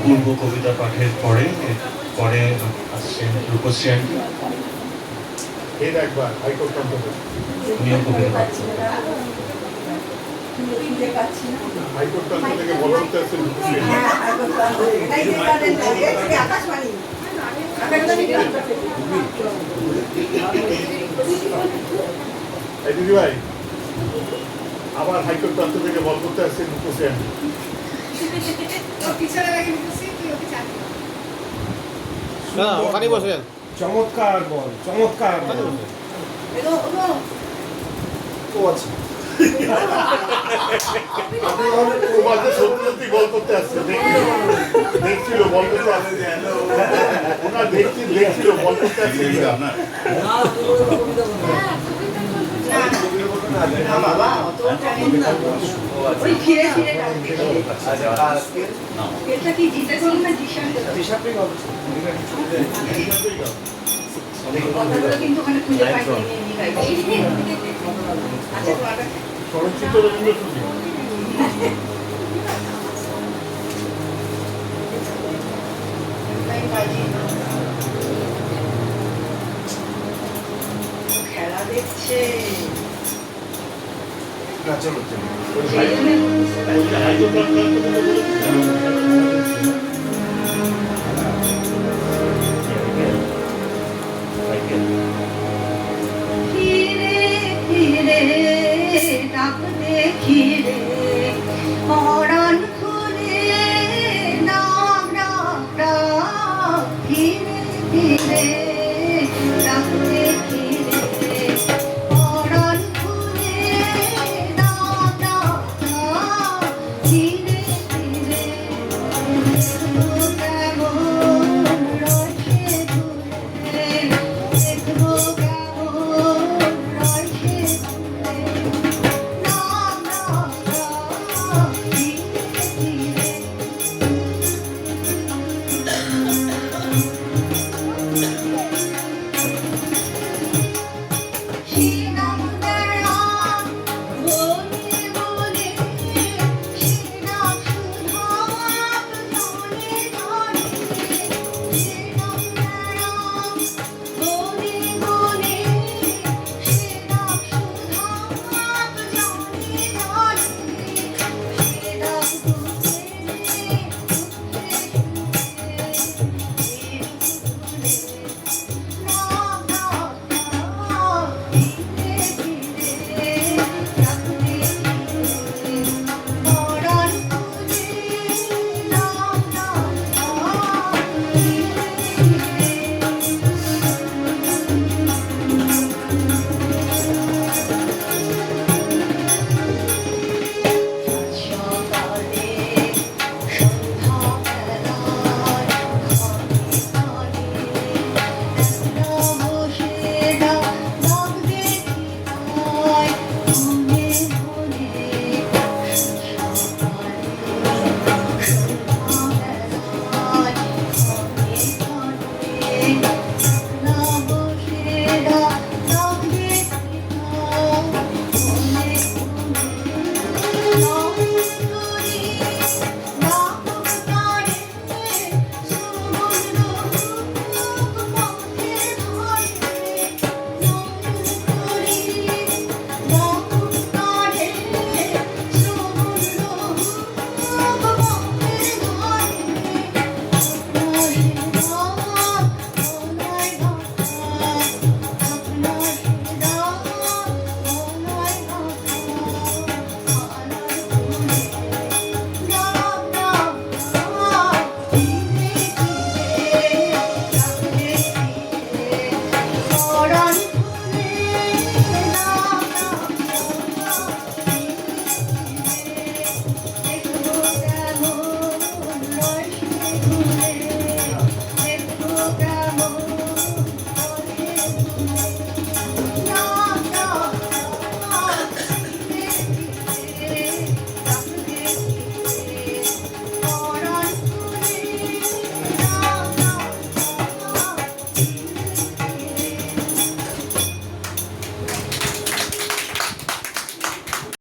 অপূর্ব কবিতা পাঠের পরে আসছেন রূপশ্রী আন্টি। এর একবার হাইকোর্ট কন্ট্রোল উনিও কবিতা পাঠ হাইকোর্ট কন্ট্রোল থেকে বলা করতে আসছেন দিদি ভাই আবার হাইকোর্ট প্রান্ত থেকে বল করতে আসছেন রূপশ্রী আন্টি। না ওখানেই বসে যান। চমৎকার বল, চমৎকার বল। ও আচ্ছা, ও মাঝে সত্যি সত্যি বল করতে আসছে, দেখছিল বল করতে আসছে, ওনার দেখছিল বল করতে আসছে। চলচ্চিত্র রবীন্দ্র শুধু খেলা দেখছে না চলো চলো। হাইকোর্ট প্রান্ত থেকে ফিরে ফিরে ডাক দেখিরে পরাণ খুলে ডাক ডাক ডাক ফিরে ফিরে ডাক দেখিরে পরাণ খুলে ডাক ডাক ডাক ফিরে ফিরে